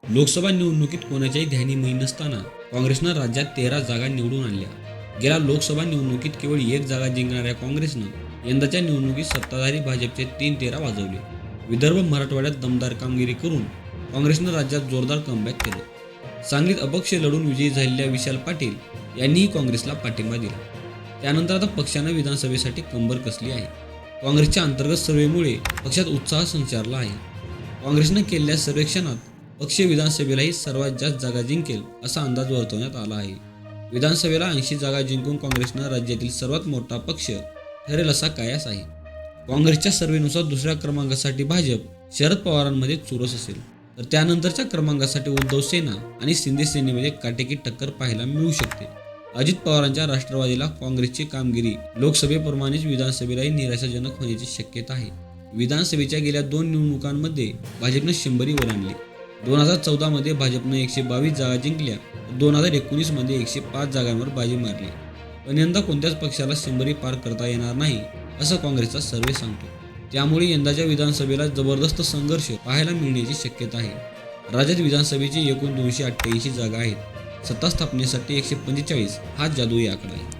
लोकसभा निवडणुकीत कोणाच्याही ध्यानी मयी नसताना काँग्रेसनं राज्यात 13 जागा निवडून आणल्या. गेल्या लोकसभा निवडणुकीत केवळ 1 जागा जिंकणाऱ्या काँग्रेसनं यंदाच्या निवडणुकीत सत्ताधारी भाजपचे 3-13 वाजवले. विदर्भ मराठवाड्यात दमदार कामगिरी करून काँग्रेसनं राज्यात जोरदार कमबॅक केलं. सांगलीत अपक्ष लढून विजयी झालेल्या विशाल पाटील यांनीही काँग्रेसला पाठिंबा दिला. त्यानंतर आता पक्षानं विधानसभेसाठी कंबर कसली आहे. काँग्रेसच्या अंतर्गत सर्व्हेमुळे पक्षात उत्साह संचारला आहे. काँग्रेसनं केलेल्या सर्वेक्षणात पक्ष विधानसभेलाही सर्वात जास्त जागा जिंकेल असा अंदाज वर्तवण्यात आला आहे. विधानसभेला 80 जागा जिंकून काँग्रेसनं राज्यातील सर्वात मोठा पक्ष ठरेल असा कयास आहे. काँग्रेसच्या सर्व्हेनुसार दुसऱ्या क्रमांकासाठी भाजप शरद पवारांमध्ये चुरस असेल, तर त्यानंतरच्या क्रमांकासाठी उद्धव सेना आणि शिंदे सेनेमध्ये काटेकी टक्कर पाहायला मिळू शकते. अजित पवारांच्या राष्ट्रवादीला काँग्रेसची कामगिरी लोकसभेप्रमाणेच विधानसभेलाही निराशाजनक होण्याची शक्यता आहे. विधानसभेच्या गेल्या 2 निवडणुकांमध्ये भाजपनं 100 वर आणली. 2014 भाजपनं 122 जागा जिंकल्या, तर 2019 105 जागांवर बाजी मारली. पण यंदा कोणत्याच पक्षाला 100 पार करता येणार नाही असं काँग्रेसचा सर्व्हे सांगतो. त्यामुळे यंदाच्या विधानसभेला जबरदस्त संघर्ष पाहायला मिळण्याची शक्यता आहे. राज्यात विधानसभेची एकूण 288 जागा आहेत. सत्ता स्थापनेसाठी 145 हा जादुई आकडा आहे.